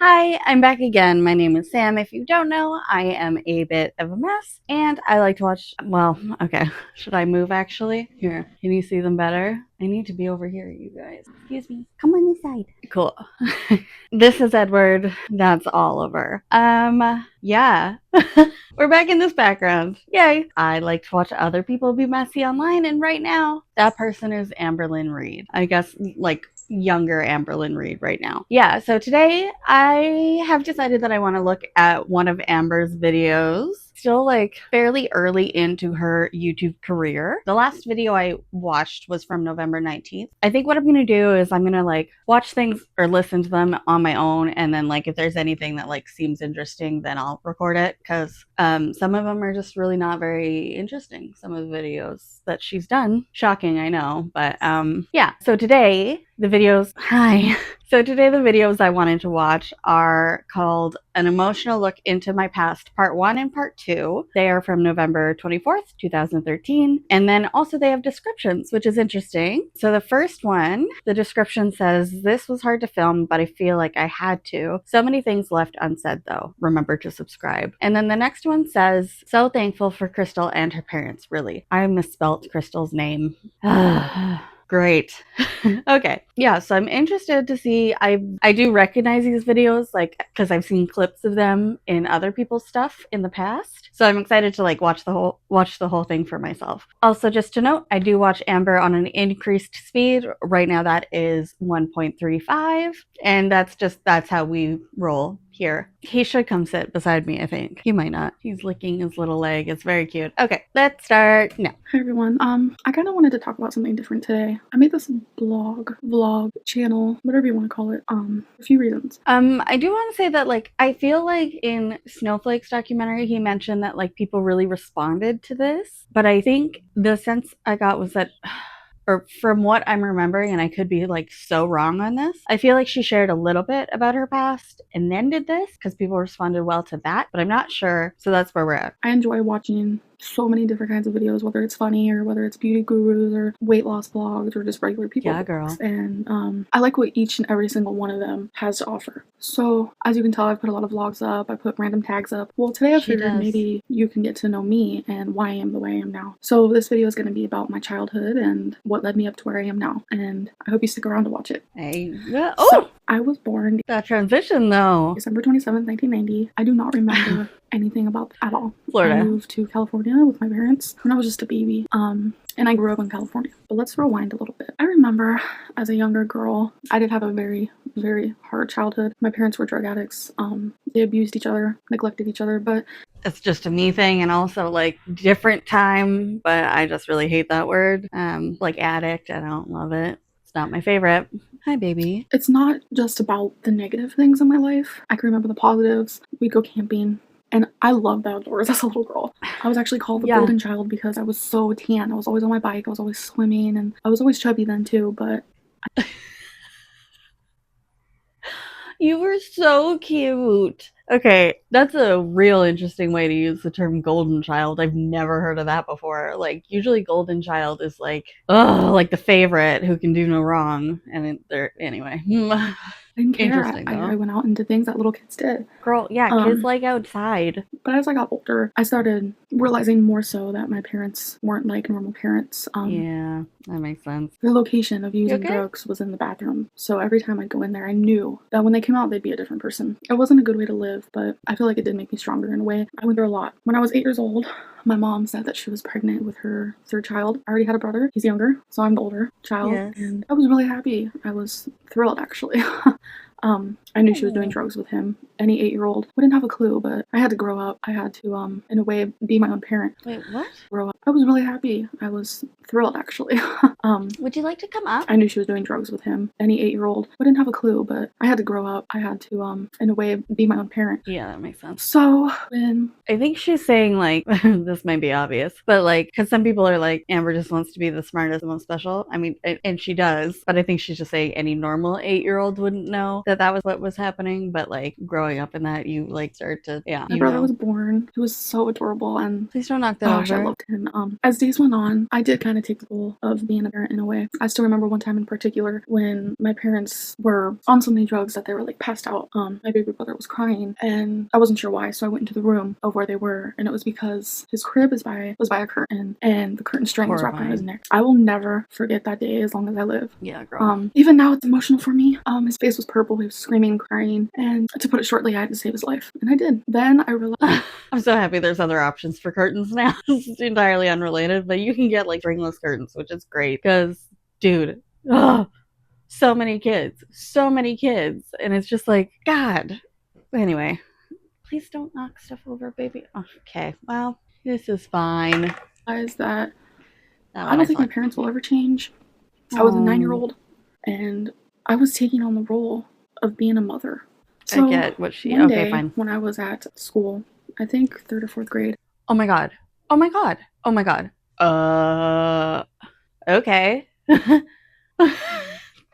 Hi, I'm back again. My name is Sam. If you don't know, I am a bit of a mess and I like to watch. Well, okay. Should I move actually? Here, can you see them better? I need to be over here, you guys. Excuse me. Come on this side. Cool. This is Edward. That's Oliver. Yeah. We're back in this background. Yay. I like to watch other people be messy online, and right now, that person is Amberlynn Reed. I guess, like, younger Amberlynn Reed right now. Yeah, so today I have decided that I want to look at one of Amber's videos. Still like fairly early into her YouTube career. The last video I watched was from November 19th. I think what I'm gonna do is I'm gonna like watch things or listen to them on my own, and then like if there's anything that like seems interesting, then I'll record it, because some of them are just really not very interesting. Some of the videos that she's done. Shocking, I know, but yeah. So today the videos the videos I wanted to watch are called An Emotional Look into My Past, Part 1 and Part 2. They are from November 24th, 2013. And then also they have descriptions, which is interesting. So the first one, the description says, "This was hard to film, but I feel like I had to. So many things left unsaid though. Remember to subscribe." And then the next one says, "So thankful for Crystal and her parents, really." I misspelt Crystal's name. Great. Okay. Yeah, so I'm interested to see. I do recognize these videos, like, because I've seen clips of them in other people's stuff in the past. So I'm excited to like watch the whole thing for myself. Also, just to note, I do watch Amber on an increased speed. Right now that is 1.35, and that's how we roll here. He should come sit beside me, I think. He might not. He's licking his little leg. It's very cute. Okay, let's start now. Hi everyone. I kind of wanted to talk about something different today. I made this vlog, channel, whatever you want to call it, a few reasons. I do want to say that, like, I feel like in Snowflake's documentary, he mentioned that, like, people really responded to this. But I think the sense I got was that, or from what I'm remembering, and I could be like so wrong on this, I feel like she shared a little bit about her past and then did this because people responded well to that, but I'm not sure. So that's where we're at. I enjoy watching so many different kinds of videos, whether it's funny or whether it's beauty gurus or weight loss vlogs or just regular people. Yeah, girl. And I like what each and every single one of them has to offer. So as you can tell, I've put a lot of vlogs up. I put random tags up. Well, today I figured maybe you can get to know me and why I am the way I am now. So this video is going to be about my childhood and what led me up to where I am now. And I hope you stick around to watch it. Hey, So, I was born that transition though. December 27th, 1990. I do not remember anything about at all. Florida. I moved to California with my parents when I was just a baby. And I grew up in California. But let's rewind a little bit. I remember as a younger girl, I did have a very, very hard childhood. My parents were drug addicts. They abused each other, neglected each other, but it's just a me thing, and also like different time, but I just really hate that word. Like addict, I don't love it. It's not my favorite. Hi, baby. It's not just about the negative things in my life. I can remember the positives. We'd go camping. And I loved the outdoors as a little girl. I was actually called the golden child because I was so tan. I was always on my bike. I was always swimming. And I was always chubby then too, but... You were so cute. Okay, that's a real interesting way to use the term golden child. I've never heard of that before. Like, usually golden child is like, oh, like the favorite who can do no wrong. And anyway. I didn't care. I went out and did things that little kids did. Girl, yeah, kids like outside. But as I got older, I started realizing more so that my parents weren't like normal parents. Yeah, that makes sense. Their location of using drugs was in the bathroom. So every time I'd go in there, I knew that when they came out, they'd be a different person. It wasn't a good way to live, but I feel like it did make me stronger in a way. I went through a lot. When I was 8 years old, my mom said that she was pregnant with her third child. I already had a brother. He's younger, so I'm the older child. Yes. And I was really happy. I was thrilled, actually. I knew she was doing drugs with him. Any 8-year-old wouldn't have a clue, but I had to grow up. I had to, in a way, be my own parent. Wait, what? Grow up. I was really happy. I was thrilled, actually. Would you like to come up? I knew she was doing drugs with him. Any 8-year-old wouldn't have a clue, but I had to grow up. I had to, in a way, be my own parent. Yeah, that makes sense. So, when... I think she's saying, like, this might be obvious, but, like, because some people are like, Amber just wants to be the smartest and most special. I mean, and she does, but I think she's just saying any normal 8-year-old wouldn't know that that was what what was happening, but like growing up in that, you like start to, yeah. My brother was born. He was so adorable, and Please don't knock that gosh, over. I loved him. As days went on, I did kind of take the role of being a parent in a way. I still remember one time in particular when my parents were on so many drugs that they were like passed out. My baby brother was crying, and I wasn't sure why, so I went into the room of where they were, and it was because his crib was by a curtain, and the curtain string was wrapped around his neck. I will never forget that day as long as I live. Yeah, girl. Even now it's emotional for me. His face was purple, he was screaming, crying, and to put it shortly, I had to save his life, and I did. Then I realized I'm so happy there's other options for curtains now. This is entirely unrelated, but you can get like stringless curtains, which is great because, dude, so many kids, and it's just like, God. Anyway, please don't knock stuff over, baby. Okay, well, this is fine. that I don't think my parents will ever change. I was a 9-year-old, and I was taking on the role of being a mother. So I get what she. one Okay, day fine. when I was at school, I think 3rd or 4th grade. Oh my god. Oh my god. Oh my god. Okay.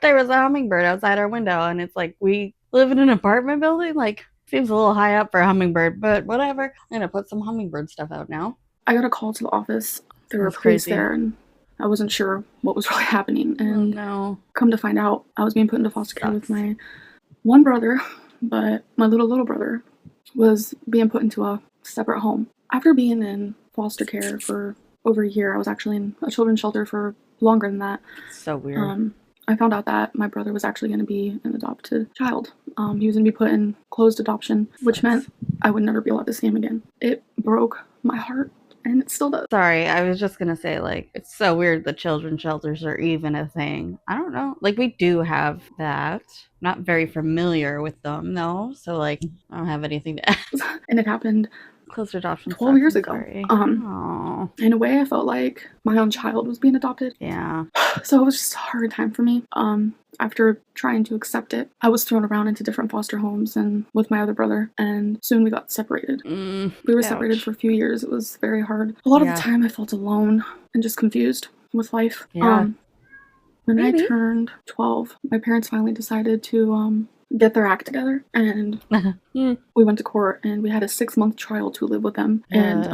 There was a hummingbird outside our window, and it's like, we live in an apartment building. Like, seems a little high up for a hummingbird, but whatever. I'm gonna put some hummingbird stuff out now. I got a call to the office. There were police there, and I wasn't sure what was really happening. And no. Come to find out, I was being put into foster care with my one brother, but my little brother was being put into a separate home. After being in foster care for over a year, I was actually in a children's shelter for longer than that. So weird. I found out that my brother was actually going to be an adopted child. He was going to be put in closed adoption, which meant I would never be allowed to see him again. It broke my heart, and it still does. Sorry, I was just gonna say, like, it's so weird that children's shelters are even a thing. I don't know. Like, we do have that. Not very familiar with them, though. So, like, I don't have anything to add. And it happened Closed adoption 12 years ago. Aww. In a way, I felt like my own child was being adopted. Yeah. So it was just a hard time for me. After trying to accept it, I was thrown around into different foster homes and with my other brother, and soon we got separated. We were separated for a few years. It was very hard. A lot of the time I felt alone and just confused with life. Yeah. When I turned 12, my parents finally decided to get their act together, and we went to court, and we had a 6-month trial to live with them, and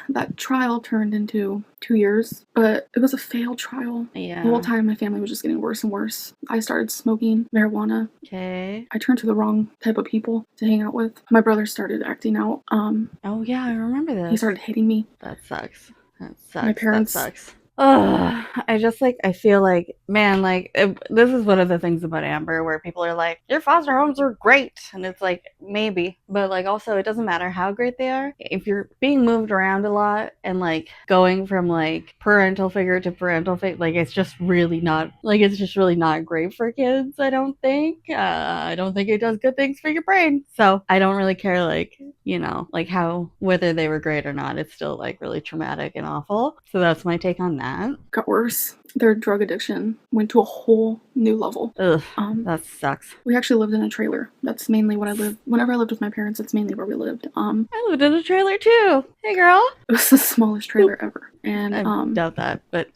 that trial turned into 2 years, but it was a failed trial. Yeah. The whole time my family was just getting worse and worse. I started smoking marijuana. Okay. I turned to the wrong type of people to hang out with. My brother started acting out. Oh yeah, I remember this. He started hitting me. That sucks. My parents. That sucks. I just like, I feel like, man, like, this is one of the things about Amber where people are like, your foster homes are great, and it's like, maybe, but like, also, it doesn't matter how great they are. If you're being moved around a lot and like going from like parental figure to parental figure, like, it's just really not great for kids. I don't think it does good things for your brain. So I don't really care, like, you know, like how, whether they were great or not, it's still like really traumatic and awful. So that's my take on that. Got worse. Their drug addiction went to a whole new level. Ugh, that sucks. We actually lived in a trailer. That's mainly what I lived. Whenever I lived with my parents, that's mainly where we lived. I lived in a trailer too. Hey, girl. It was the smallest trailer ever, and I doubt that, but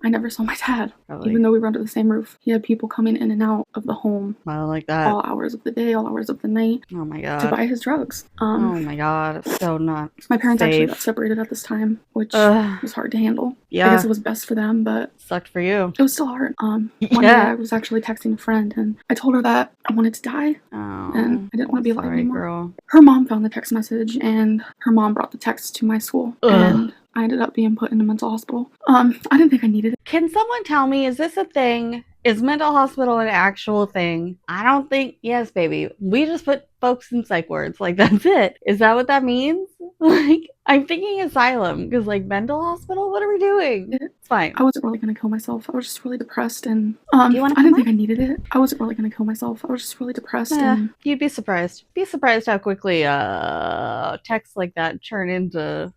I never saw my dad. Probably. Even though we were under the same roof. He had people coming in and out of the home. I like that. All hours of the day, all hours of the night. Oh my god. To buy his drugs. Oh my god. It's so not My parents safe. actually got separated at this time, which was hard to handle. Yeah. I guess it was best for them, but sucked for you. It was still hard. One day I was actually texting a friend, and I told her that I wanted to die. Oh, and I didn't want to be alive anymore. Girl. Her mom found the text message, and her mom brought the text to my school. And I ended up being put in a mental hospital. I didn't think I needed it. Can someone tell me, is this a thing? Is mental hospital an actual thing? I don't think, yes, baby. We just put folks in psych wards. Like, that's it. Is that what that means? Like, I'm thinking asylum, because, like, mental hospital? What are we doing? It's fine. I wasn't really going to kill myself. I was just really depressed, and I didn't think I needed it. I wasn't really going to kill myself. I was just really depressed. And you'd be surprised. Be surprised how quickly texts like that turn into...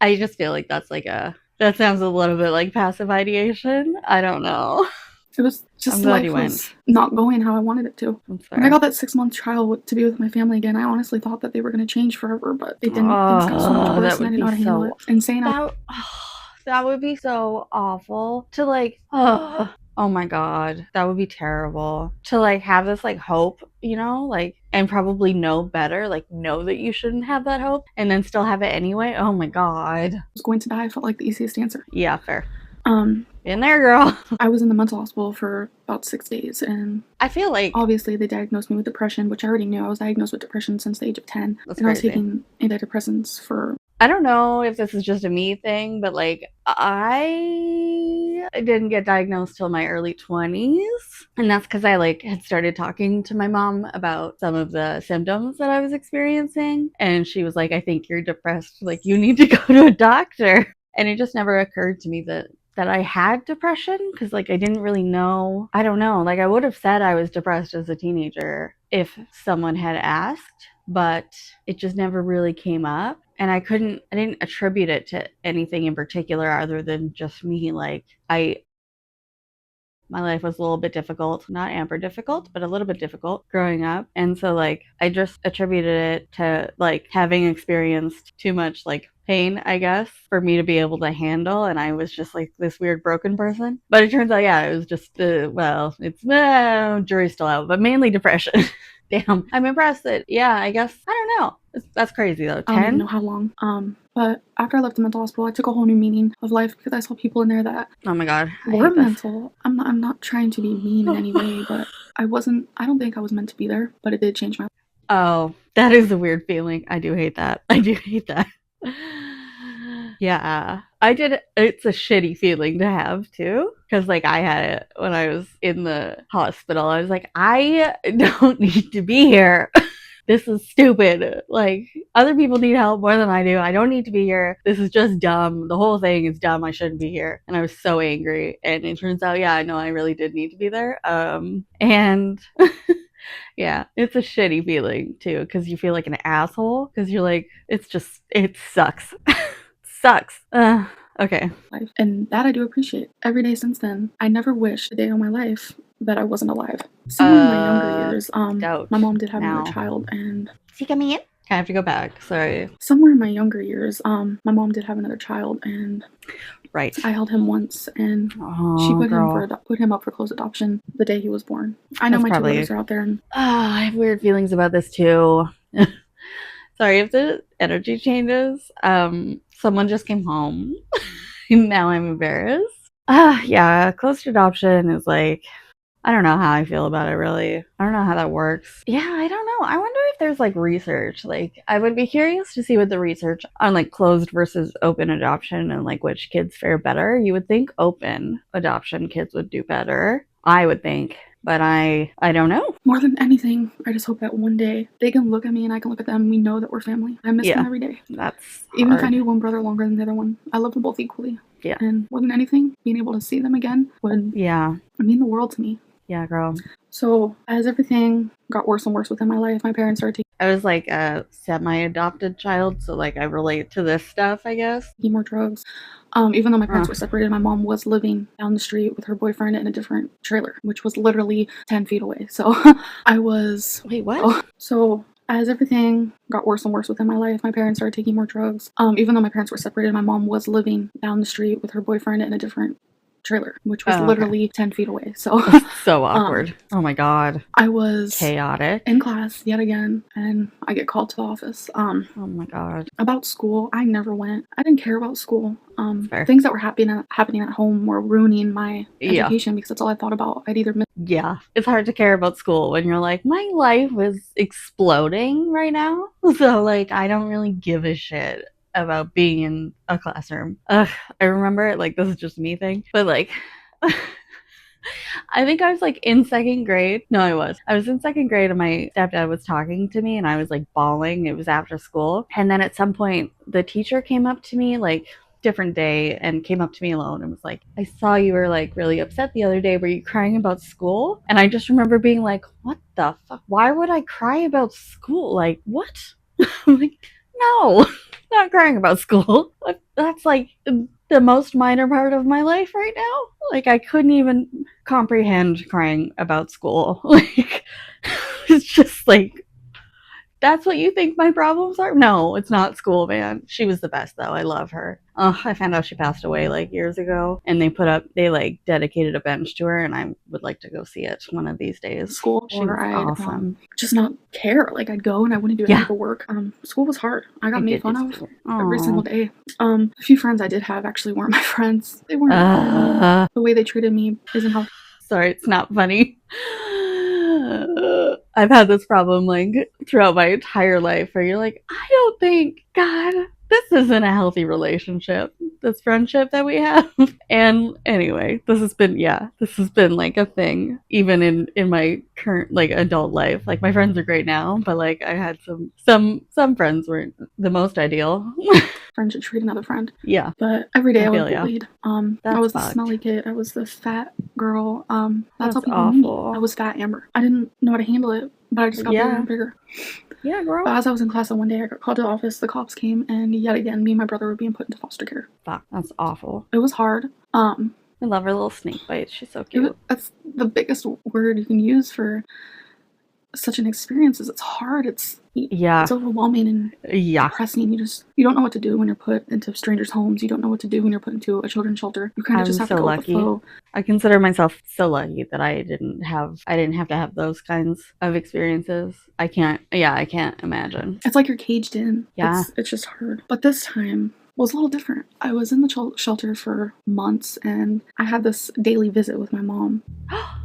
I just feel like that's like that sounds a little bit like passive ideation. I don't know. It was just life was not going how I wanted it to. When I got that 6-month trial to be with my family again, I honestly thought that they were going to change forever, but they didn't. Things got so much worse, and I didn't know how to handle it. Insane. That would be so awful to like, oh my god, that would be terrible to like have this like hope, you know, like, and probably know better, like know that you shouldn't have that hope and then still have it anyway. Oh my god. Was going to die felt like the easiest answer. Yeah, fair. Um, In there, girl. I was in the mental hospital for about 6 days, and I feel like obviously they diagnosed me with depression, which I already knew. I was diagnosed with depression since the age of 10. That's and I was crazy. taking antidepressants for... I don't know if this is just a me thing, but like I didn't get diagnosed till my early 20s. And that's because I like had started talking to my mom about some of the symptoms that I was experiencing. And she was like, I think you're depressed. Like, you need to go to a doctor. And it just never occurred to me that I had depression because like I didn't really know. I don't know. Like I would have said I was depressed as a teenager if someone had asked, but it just never really came up. And I didn't attribute it to anything in particular other than just me. Like my life was a little bit difficult, not Amber difficult, but a little bit difficult growing up. And so like I just attributed it to like having experienced too much like pain, I guess, for me to be able to handle. And I was just like this weird broken person. But it turns out, yeah, it was just, well, it's, jury's still out, but mainly depression. Damn. I'm impressed that, yeah, I guess, I don't know. That's crazy though. I don't even 10? know how long. But after I left the mental hospital, I took a whole new meaning of life because I saw people in there that Oh my god. were mental. I'm not trying to be mean in any way, but I don't think I was meant to be there, but it did change my life. Oh, that is a weird feeling. I do hate that. I do hate that. Yeah, I did. It's a shitty feeling to have too, because like I had it when I was in the hospital. I was like, I don't need to be here. This is stupid. Like, other people need help more than I do. I don't need to be here. This is just dumb. The whole thing is dumb. I shouldn't be here. And I was so angry. And it turns out, yeah, no, I really did need to be there. And yeah, it's a shitty feeling too, because you feel like an asshole. Because you're like, it sucks. Sucks. Okay. And that I do appreciate. Every day since then, I never wished a day of my life that I wasn't alive. Somewhere in my younger years, my mom did have another child, and... Is he coming in? I have to go back. Sorry. Somewhere in my younger years, my mom did have another child, and right. I held him once, and she put him up for close adoption the day he was born. I know my two brothers are out there, and I have weird feelings about this too. Sorry if the energy changes. Someone just came home. Now I'm embarrassed. Yeah, close adoption is like, I don't know how I feel about it really. I don't know how that works. Yeah, I don't know. I wonder if there's like research. Like, I would be curious to see what the research on like closed versus open adoption and like which kids fare better. You would think open adoption kids would do better. I would think. But I don't know. More than anything, I just hope that one day they can look at me and I can look at them. We know that we're family. I miss them every day. That's even hard. If I knew one brother longer than the other one, I love them both equally. Yeah. And more than anything, being able to see them again would mean the world to me. Yeah, girl. So as everything got worse and worse within my life, my parents started taking... I was like a semi-adopted child, so like I relate to this stuff, I guess. More drugs. Even though my parents were separated, my mom was living down the street with her boyfriend in a different trailer, which was literally 10 feet away. So I was... Wait, what? So as everything got worse and worse within my life, my parents started taking more drugs. Even though my parents were separated, my mom was living down the street with her boyfriend in a different trailer, which was literally 10 feet away. So so awkward. Oh my god. I was chaotic in class yet again, and I get called to the office. Oh my god. About school, I never went. I didn't care about school. Things that were happening at home were ruining my education because that's all I thought about. I'd either miss... Yeah, it's hard to care about school when you're like, my life is exploding right now, so like I don't really give a shit about being in a classroom. I remember, like, this is just me thing, but like I think I was like in second grade. No, I was in second grade and my stepdad was talking to me and I was like bawling. It was after school. And then at some point the teacher came up to me, like different day, and came up to me alone and was like, I saw you were like really upset the other day. Were you crying about school? And I just remember being like, what the fuck? Why would I cry about school? Like, what? I'm like, no, not crying about school. That's like the most minor part of my life right now. Like, I couldn't even comprehend crying about school. Like, it's just like, That's what you think my problems are? No, it's not school, man. She was the best, though. I love her. I found out she passed away like years ago, and they like dedicated a bench to her, and I would like to go see it one of these days. School, She was or I'd awesome. just not care. Like I'd go and I wouldn't do any Yeah, of the work. School was hard. I got I made did fun do of school. every single Oh, day. A few friends I did have actually weren't my friends. They weren't the way they treated me isn't how. sorry, it's not funny. I've had this problem like throughout my entire life where you're like, I don't think, God, this isn't a healthy relationship, this friendship that we have. And anyway, this has been like a thing even in my current like adult life. Like my friends are great now, but like I had some friends weren't the most ideal. Friend should treat another friend. Yeah. But every day I was ya. bullied. I That's was the fucked. smelly kid. I was the fat girl. That's how That's people knew me. I awful. was fat Amber. I didn't know how to handle it, but I just got bigger Yeah. and bigger. Yeah, girl. But as I was in class one day, I got called to the office. The cops came, and yet again, me and my brother were being put into foster care. Fuck, that's awful. It was hard. I love her little snake bites. She's so cute. That's the biggest word you can use for such an experience. Is it's hard. It's overwhelming and depressing. You don't know what to do when you're put into strangers' homes. You don't know what to do when you're put into a children's shelter. You kind of just have to go with the flow. I consider myself so lucky that I didn't have to have those kinds of experiences. I can't imagine. It's like you're caged in. Yeah. It's just hard. But this time was a little different. I was in the shelter for months, and I had this daily visit with my mom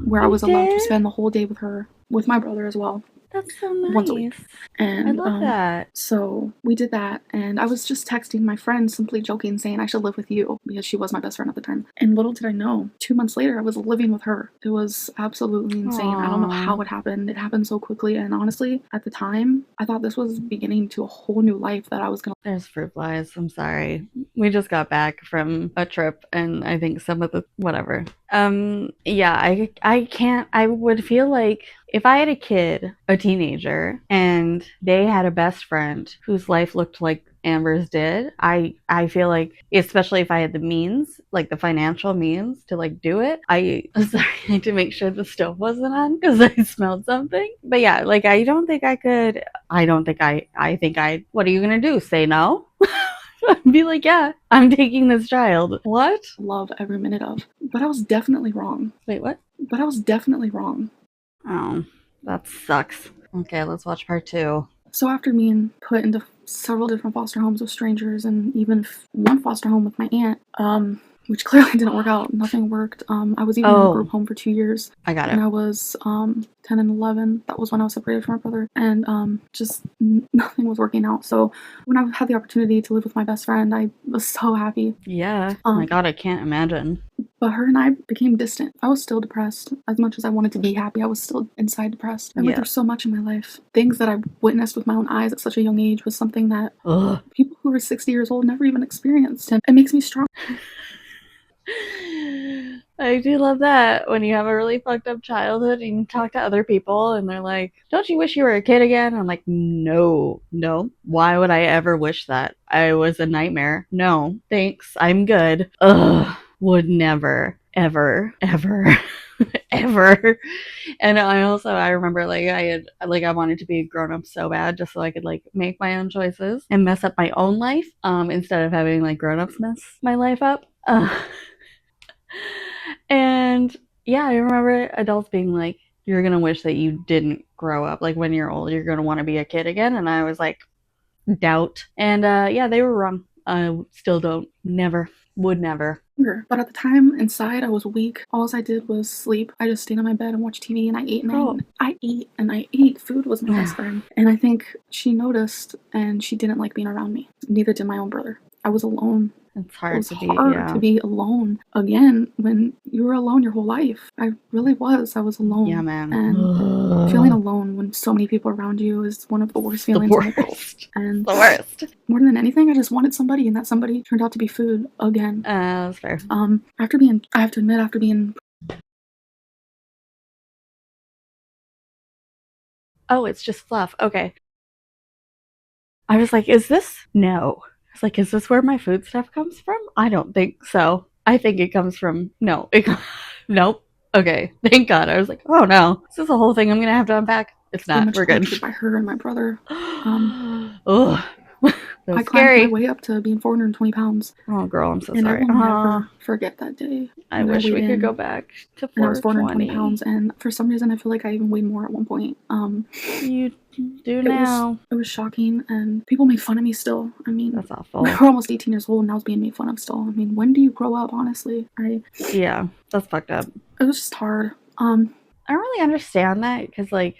where I was allowed to spend the whole day with her, with my brother as well. That's so nice. Once a week. And I love that. So we did that, and I was just texting my friend, simply joking, saying I should live with you because she was my best friend at the time. And little did I know, 2 months later, I was living with her. It was absolutely insane. Aww. I don't know how it happened. It happened so quickly, and honestly, at the time, I thought this was beginning to a whole new life that I was gonna. There's fruit flies. I'm sorry. We just got back from a trip, and I think some of the whatever. Yeah, I can't. I would feel like if I had a kid, a teenager, and they had a best friend whose life looked like Amber's did, I feel like, especially if I had the means, like the financial means to like do it, I had to make sure the stove wasn't on because I smelled something. But yeah, like I don't think I could. I think I. What are you gonna do? Say no? Be like, yeah, I'm taking this child. What? Love every minute of. But I was definitely wrong. Wait, what? But I was definitely wrong. Oh, that sucks. Okay, let's watch part 2. So after being put into several different foster homes with strangers, and even one foster home with my aunt, which clearly didn't work out. Nothing worked. I was even in a group home for 2 years. I got it. And I was 10 and 11. That was when I was separated from my brother. And just nothing was working out. So when I had the opportunity to live with my best friend, I was so happy. Yeah. Oh my God, I can't imagine. But her and I became distant. I was still depressed. As much as I wanted to be happy, I was still inside depressed. I went through so much in my life. Things that I witnessed with my own eyes at such a young age was something that people who were 60 years old never even experienced. And it makes me strong. I do love that when you have a really fucked up childhood and you talk to other people and they're like, don't you wish you were a kid again? I'm like, no. Why would I ever wish that? I was a nightmare. No, thanks. I'm good. Ugh. Would never, ever, ever, ever. And I remember I wanted to be a grown up so bad just so I could like make my own choices and mess up my own life instead of having like grown ups mess my life up. And yeah, I remember adults being like, you're gonna wish that you didn't grow up. Like when you're old, you're gonna want to be a kid again. And I was like, doubt. And yeah, they were wrong. I still don't. Never. Would never. But at the time, inside, I was weak. All I did was sleep. I just stayed on my bed and watched TV, and I ate and I ate. Food was my best friend. And I think she noticed, and she didn't like being around me. Neither did my own brother. I was alone. It's hard to be alone again when you were alone your whole life. I really was. I was alone. Yeah, man. And feeling alone when so many people around you is one of the worst feelings in the world. And the worst. More than anything, I just wanted somebody, and that somebody turned out to be food again. That's fair. I have to admit, after being. Oh, it's just fluff. Okay. I was like, is this? No. It's like, is this where my food stuff comes from? I don't think so. I think it comes from nope. Okay, thank God. I was like, oh no, is this a whole thing I'm gonna have to unpack? It's Pretty not. much We're good. tortured by her and my brother. Oh, so I climbed my scary. way up to being 420 pounds. Oh, girl, I'm so And I sorry. will never forget that day I when I wish weighed we could in go back to and I was 420 420. pounds. And for some reason, I feel like I even weighed more at one point. You do now. It was shocking, and people made fun of me still. I mean, That's awful. we were almost 18 years old, and I was being made fun of still. I mean, when do you grow up, honestly? Yeah, that's fucked up. It was just hard. I don't really understand that because, like,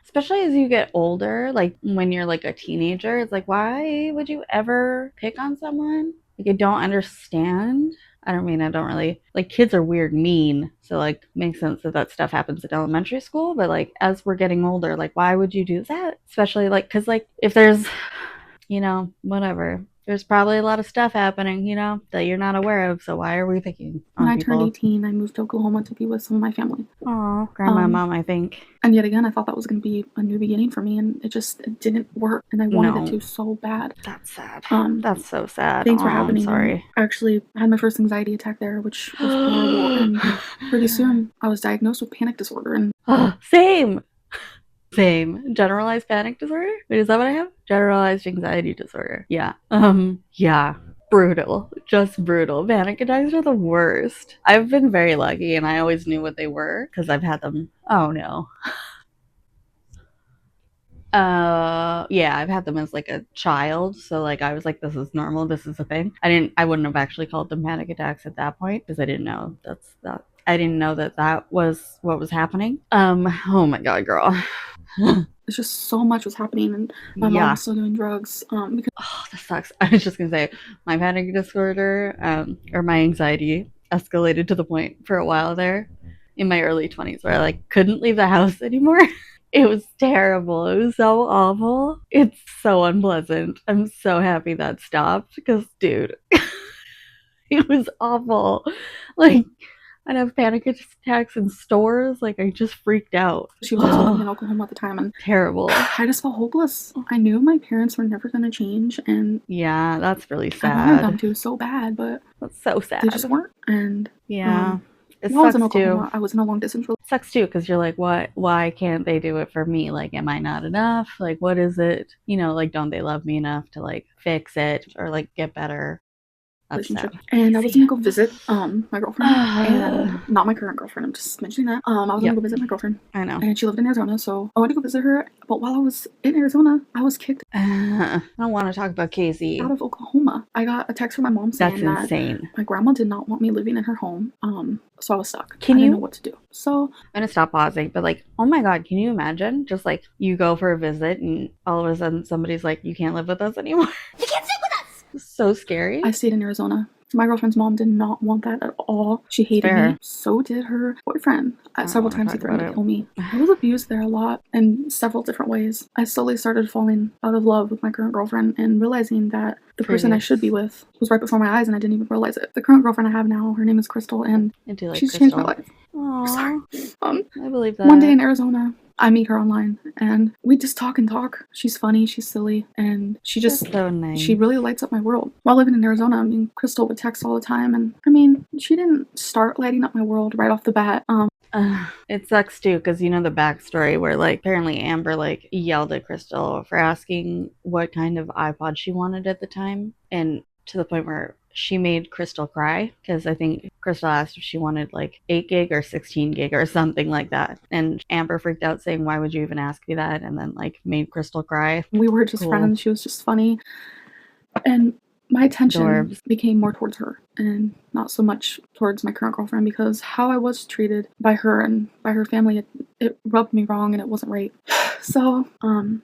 especially as you get older, like when you're like a teenager, it's like, why would you ever pick on someone? Like, I don't understand. I don't really like kids are weird, mean. So, like, makes sense that that stuff happens in elementary school. But, like, as we're getting older, like, why would you do that? Especially, like, because, like, if there's, whatever. There's probably a lot of stuff happening, that you're not aware of. So why are we picking on when I people? turned 18, I moved to Oklahoma to be with some of my family. Oh, grandma and mom, I think. And yet again, I thought that was going to be a new beginning for me, and it didn't work. And I wanted it to so bad. That's sad. That's so sad. Things were happening. I'm sorry. I actually had my first anxiety attack there, which was horrible. And pretty soon, I was diagnosed with panic disorder. And Same. Generalized panic disorder? Wait, is that what I have? Generalized anxiety disorder. Yeah. Yeah. Brutal. Just brutal. Panic attacks are the worst. I've been very lucky and I always knew what they were because I've had them. Oh no. Yeah, I've had them as like a child, so like I was like, this is normal, this is a thing. I wouldn't have actually called them panic attacks at that point because I didn't know I didn't know that was what was happening. Oh my god, girl. It's just so much was happening, and my mom was still doing drugs. Because this sucks. I was just gonna say my panic disorder, or my anxiety escalated to the point for a while there in my early 20s where I like couldn't leave the house anymore. It was terrible. It was so awful. It's so unpleasant. I'm so happy that stopped because, dude, it was awful. Like, I'd have panic attacks in stores. Like, I just freaked out. She was also living in Oklahoma at the time, and terrible. I just felt hopeless. I knew my parents were never going to change, and yeah, that's really sad. I wanted them to so bad, but that's so sad. They just weren't. And yeah, it sucks, I was in Oklahoma. I was in a long distance relationship. It sucks too because you're like, what? Why can't they do it for me? Like, am I not enough? Like, what is it? Like, don't they love me enough to like fix it or like get better? Relationship. And I was gonna go visit my girlfriend, and not my current girlfriend. I'm just mentioning that. I was gonna go visit my girlfriend. I know. And she lived in Arizona, so I went to go visit her. But while I was in Arizona, I was kicked. I don't want to talk about Casey. Out of Oklahoma. I got a text from my mom saying that's insane. That my grandma did not want me living in her home. So I was stuck. I didn't know what to do. So I'm gonna stop pausing, but like, oh my god, can you imagine? Just like you go for a visit and all of a sudden somebody's like, you can't live with us anymore. You can't sit with us. It's so scary. I stayed in Arizona. My girlfriend's mom did not want that at all. She hated me. So did her boyfriend. Several times he threatened to kill me. I was abused there a lot in several different ways. I slowly started falling out of love with my current girlfriend and realizing that the person I should be with was right before my eyes and I didn't even realize it. The current girlfriend I have now, her name is Crystal, and she's changed my life. Aww. Sorry. I believe that. One day in Arizona, I meet her online and we just talk and talk. She's funny, she's silly, and she just so nice. She really lights up my world. While living in Arizona, I mean, Crystal would text all the time, and I mean, she didn't start lighting up my world right off the bat. It sucks too because the backstory where like apparently Amber like yelled at Crystal for asking what kind of iPod she wanted at the time, and to the point where she made Crystal cry because I think Crystal asked if she wanted like 8 gig or 16 gig or something like that. And Amber freaked out saying, why would you even ask me that? And then like made Crystal cry. We were just friends. She was just funny. And my attention became more towards her and not so much towards my current girlfriend because how I was treated by her and by her family, it rubbed me wrong and it wasn't right. So,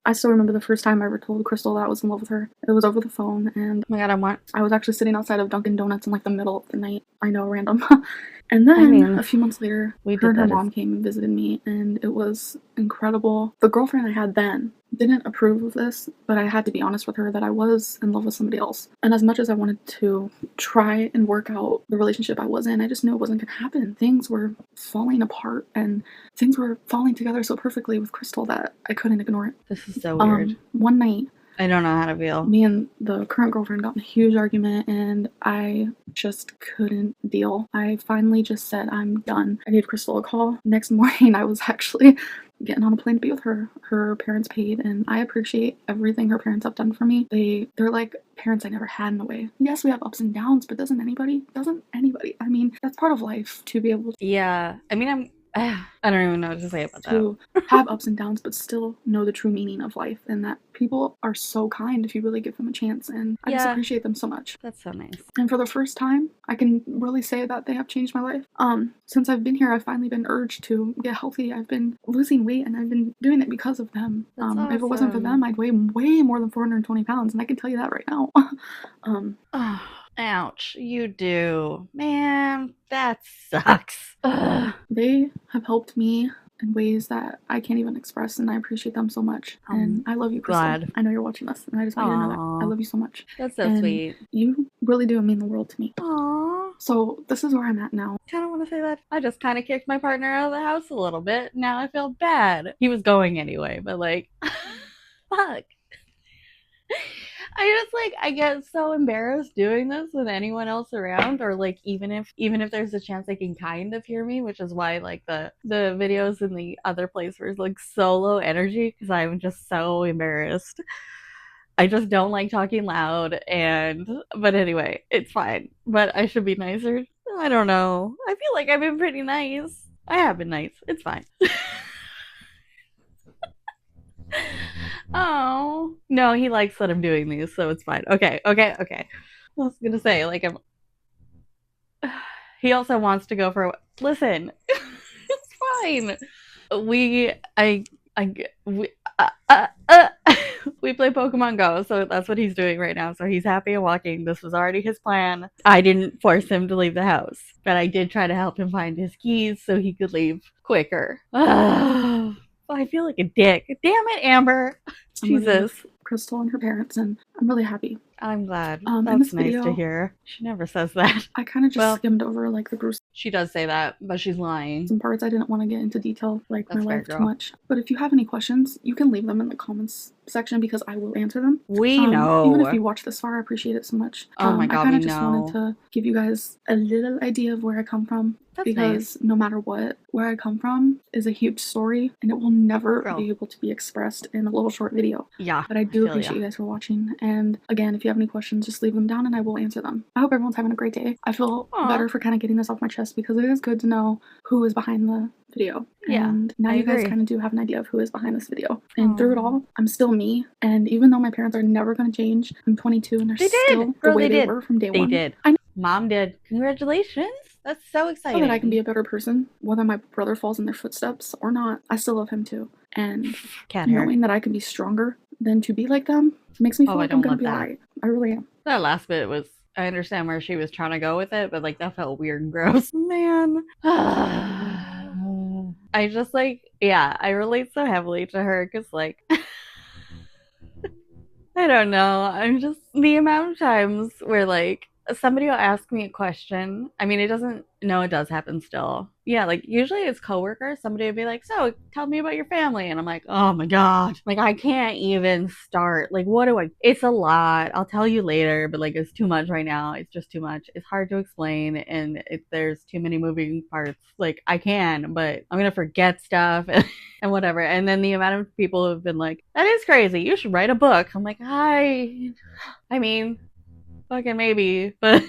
I still remember the first time I ever told Crystal that I was in love with her. It was over the phone, and oh my god, I was actually sitting outside of Dunkin' Donuts in like the middle of the night. I know, random. And then a few months later, her and her mom came and visited me, and it was incredible. The girlfriend I had then didn't approve of this, but I had to be honest with her that I was in love with somebody else. And as much as I wanted to try and work out the relationship I was in, I just knew it wasn't going to happen. Things were falling apart, and things were falling together so perfectly with Crystal that I couldn't ignore it. This is so weird. One night, I don't know how to feel. Me and the current girlfriend got in a huge argument and I just couldn't deal. I finally just said, I'm done. I gave Crystal a call. Next morning, I was actually getting on a plane to be with her. Her parents paid, and I appreciate everything her parents have done for me. They're like parents I never had in a way. Yes, we have ups and downs, but doesn't anybody? I mean, that's part of life, to be able to. Yeah. I mean, I don't even know what to say about to have ups and downs, but still know the true meaning of life, and that people are so kind if you really give them a chance, and I just appreciate them so much. That's so nice. And for the first time, I can really say that they have changed my life. Since I've been here, I've finally been urged to get healthy. I've been losing weight, and I've been doing it because of them. That's If it wasn't for them, I'd weigh way more than 420 pounds, and I can tell you that right now. Oh, ouch. You do. Man, that sucks. They have helped me in ways that I can't even express, and I appreciate them so much. And I love you, Crystal. Glad. I know you're watching this, and I just want you to know that. I love you so much. That's so sweet. You really do mean the world to me. Aww. So this is where I'm at now. I kind of want to say that I just kind of kicked my partner out of the house a little bit. Now I feel bad. He was going anyway, but like, fuck. I get so embarrassed doing this with anyone else around, or like even if there's a chance they can kind of hear me, which is why like the videos in the other place were like so low energy, because I'm just so embarrassed. I just don't like talking loud, but anyway, it's fine. But I should be nicer. I don't know. I feel like I've been pretty nice. I have been nice. It's fine. Oh no, he likes that I'm doing these, so it's fine. Okay. I was gonna say, like, he also wants to go for. Listen, it's fine. We we play Pokemon Go, so that's what he's doing right now. So he's happy and walking. This was already his plan. I didn't force him to leave the house, but I did try to help him find his keys so he could leave quicker. I feel like a dick. Damn it, Amber. Jesus. Crystal and her parents, and I'm really happy. I'm glad. That's nice to hear. She never says that. I kind of just skimmed over like the Bruce. She does say that, but she's lying. Some parts I didn't want to get into detail, like my life too much. But if you have any questions, you can leave them in the comments section because I will answer them. We know. Even if you watch this far, I appreciate it so much. Oh my God, I kind of just wanted to give you guys a little idea of where I come from. That's because no matter what, where I come from is a huge story, and it will never be able to be expressed in a little short video. Yeah. But I do appreciate you guys for watching. And again, if you have any questions, just leave them down and I will answer them. I hope everyone's having a great day. I feel better for kind of getting this off my chest because it is good to know who is behind the video. Yeah. And now you guys kind of do have an idea of who is behind this video. And through it all, I'm still me. And even though my parents are never going to change, I'm 22 and they're still the way they were from day one. They did. Mom did. Congratulations. That's so exciting. So that I can be a better person, whether my brother falls in their footsteps or not. I still love him too. And knowing that I can be stronger than to be like them makes me feel like I'm going to be alright. I really am. That last bit was, I understand where she was trying to go with it, but like that felt weird and gross. Man. I just like, I relate so heavily to her because like, I don't know. I'm just, the amount of times where like, somebody will ask me a question. I mean, it does happen still. Yeah, like usually it's coworkers. Somebody would be like, so tell me about your family. And I'm like, oh my God. Like I can't even start. Like, it's a lot. I'll tell you later, but like it's too much right now. It's just too much. It's hard to explain. And there's too many moving parts. Like I can, but I'm going to forget stuff and whatever. And then the amount of people who have been like, that is crazy. You should write a book. I'm like, I mean, fucking maybe, but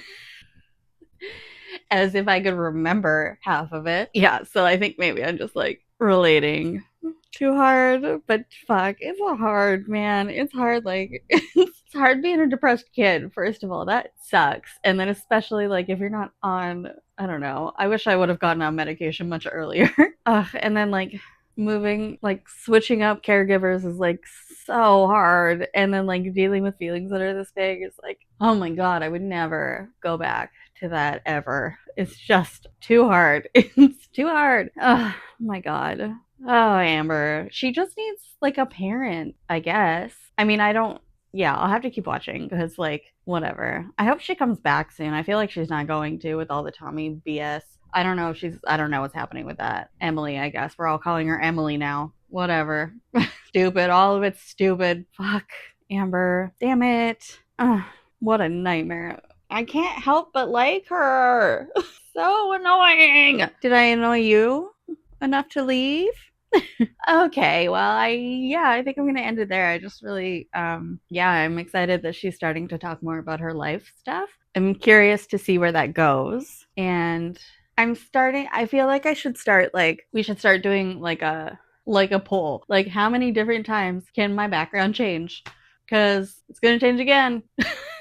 as if I could remember half of it. Yeah, so I think maybe I'm just like relating too hard, but fuck, it's hard, man. It's hard, like, it's hard being a depressed kid, first of all. That sucks. And then especially, like, if you're not on, I don't know, I wish I would have gotten on medication much earlier. And then, like, switching up caregivers is like so hard, and then like dealing with feelings that are this big is like, oh my God, I would never go back to that ever. It's just too hard. It's too hard. Oh my God. Oh, Amber, she just needs like a parent, I guess. I mean, I'll have to keep watching because like whatever. I hope she comes back soon. I feel like she's not going to with all the Tommy BS. I don't know what's happening with that. Emily, I guess. We're all calling her Emily now. Whatever. Stupid. All of it's stupid. Fuck. Amber. Damn it. Ugh, what a nightmare. I can't help but like her. So annoying. Did I annoy you enough to leave? Okay, well, I think I'm gonna end it there. I just really, yeah, I'm excited that she's starting to talk more about her life stuff. I'm curious to see where that goes, and I feel like I should start like we should start doing like a poll, like how many different times can my background change? Because it's gonna change again.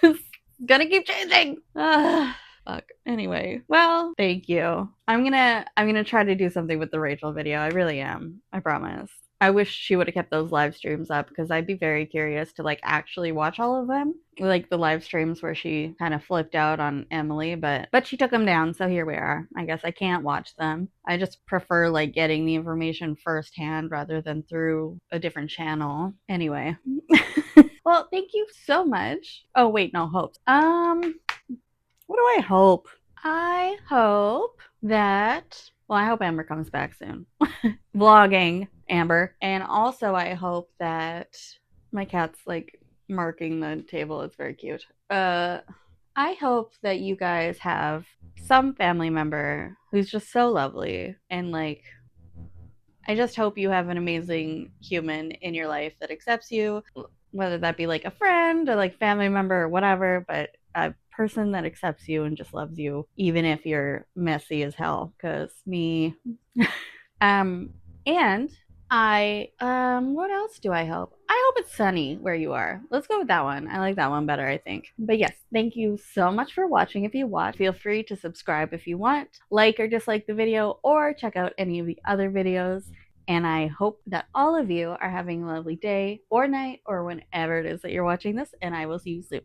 It's gonna keep changing. Fuck. Anyway, well, thank you. I'm gonna try to do something with the Rachel video. I really am. I promise. I wish she would have kept those live streams up because I'd be very curious to like actually watch all of them. Like the live streams where she kind of flipped out on Emily, but she took them down, so here we are. I guess I can't watch them. I just prefer like getting the information firsthand rather than through a different channel. Anyway. Well, thank you so much. Oh wait, no, hopes. What do I hope? I hope that, well, I hope Amber comes back soon. Vlogging, Amber. And also, I hope that my cat's like marking the table. It's very cute. I hope that you guys have some family member who's just so lovely and like I just hope you have an amazing human in your life that accepts you, whether that be like a friend or like family member or whatever, but a person that accepts you and just loves you, even if you're messy as hell. Cause me, um, and what else do I hope? I hope it's sunny where you are. Let's go with that one. I like that one better, I think. But yes, thank you so much for watching. If you watch, feel free to subscribe if you want, like or dislike the video, or check out any of the other videos. And I hope that all of you are having a lovely day or night or whenever it is that you're watching this, and I will see you soon.